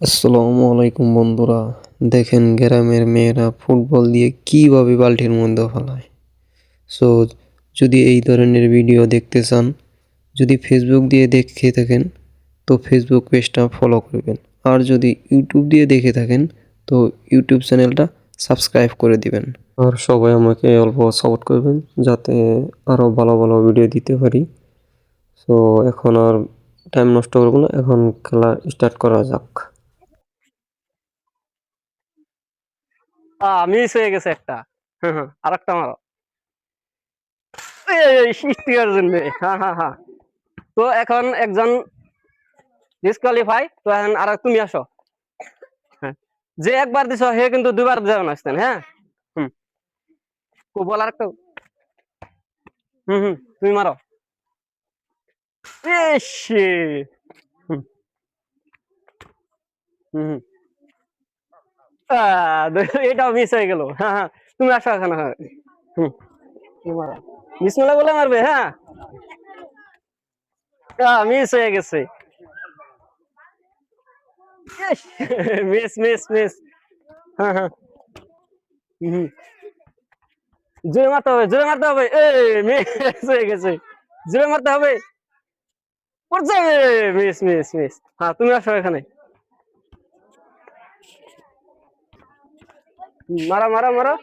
আসসালামু আলাইকুম বন্ধুরা, দেখেন গ্রামের মেয়েরা ফুটবল দিয়ে কিভাবে বালতির মধ্যে ফেলায়। সো যদি এই ধরনের ভিডিও দেখতে চান, যদি ফেসবুক দিয়ে দেখে থাকেন তো ফেসবুক পেজটা ফলো করবেন, আর যদি ইউটিউব দিয়ে দেখে থাকেন তো ইউটিউব চ্যানেলটা সাবস্ক্রাইব করে দিবেন। আর সবাই আমাকে অল্প সাপোর্ট করবেন যাতে আরও ভালো ভালো ভিডিও দিতে পারি। সো এখন আর টাইম নষ্ট করবো না, এখন খেলা স্টার্ট করা যাক। মিস হয়ে গেছে একটা। আর একটা মারো। স্টিকার জন্য। হ্যাঁ হ্যাঁ হ্যাঁ। তো এখন একজন ডিসকোয়ালিফাই, তো এখন আর তুমি আসো। হ্যাঁ, যে একবার দিছ হে কিন্তু দুবার যাবেন আসতেন। হ্যাঁ, হুম, বল আর একটা। তুমি মারো। ইস, হুম হুম হুম। এটাও মিস হয়ে গেল। হ্যাঁ হ্যাঁ, তুমি আসো এখানে। হ্যাঁ, হুম, তুমি মারো। বিসমিল্লাহ বলে মারবে। হ্যাঁ, মিস হয়ে গেছে। Miss miss miss. হ্যাঁ হ্যাঁ, হুম, জোরে মারতে হবে, জোরে মারতে হবে। মিস হয়ে গেছে। জোরে মারতে হবে। পড়ছে। Miss miss miss. হ্যাঁ, তুমি আসো এখানে। মারো মারো মারো।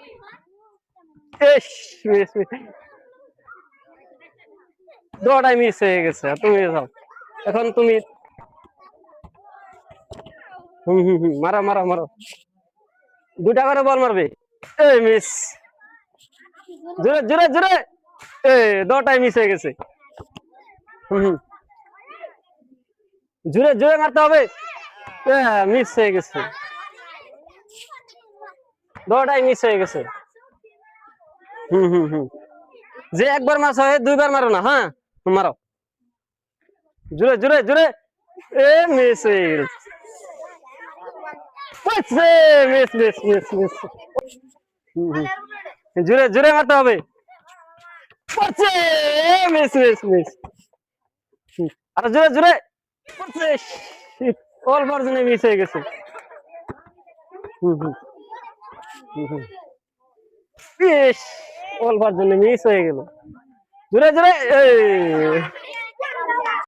ইস, মিস মিস। দুটাই মিস হয়ে গেছে, আর তুমি যাও। এখন তুমি। মারো মারো মারো। দুটা করে বল মারবে। মিস। জোরে জোরে জোরে। দুটাই মিস হয়ে গেছে। হুম হুম, জোরে জোরে মারতে হবে। মিস হয়ে গেছে। দুটাই মিস হয়ে গেছে। হুম। যে একবার মারছো দুইবার মারো না। হ্যাঁ, মারো। জোরে জোরে জোরে। মিস হয়ে গেছে। Miss miss miss miss. জোরে জোরে মারতে হবে। পড়ছে। Miss miss miss. আর জোরে জোরে। পড়ছে। অল্পর জন্য মিস হয়ে গেছে। হুম হুম হুম। ইস, অল্পর জন্য মিস হয়ে গেল। জোরে জোরে।